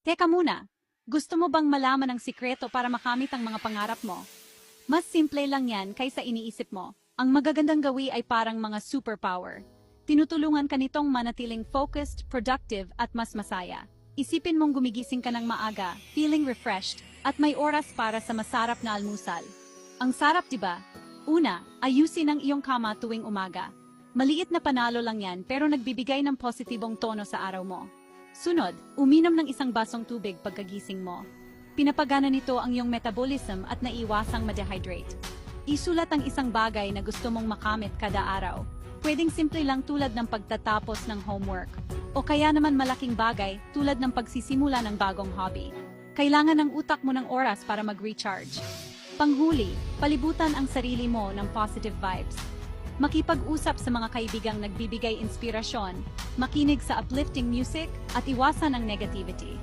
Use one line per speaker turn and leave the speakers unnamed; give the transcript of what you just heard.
Teka muna, gusto mo bang malaman ang sikreto para makamit ang mga pangarap mo? Mas simple lang yan kaysa iniisip mo. Ang magagandang gawi ay parang mga superpower. Tinutulungan ka nitong manatiling focused, productive at mas masaya. Isipin mong gumigising ka ng maaga, feeling refreshed, at may oras para sa masarap na almusal. Ang sarap, diba? Una, ayusin ang iyong kama tuwing umaga. Maliit na panalo lang yan pero nagbibigay ng positibong tono sa araw mo. Sunod, uminom ng isang basong tubig pagkagising mo. Pinapagana nito ang iyong metabolism at naiwasang ma-dehydrate. Isulat ang isang bagay na gusto mong makamit kada araw. Pwedeng simple lang tulad ng pagtatapos ng homework. O kaya naman malaking bagay tulad ng pagsisimula ng bagong hobby. Kailangan ng utak mo ng oras para mag-recharge. Panghuli, palibutan ang sarili mo ng positive vibes. Makipag-usap sa mga kaibigang nagbibigay inspirasyon, makinig sa uplifting music, at iwasan ang negativity.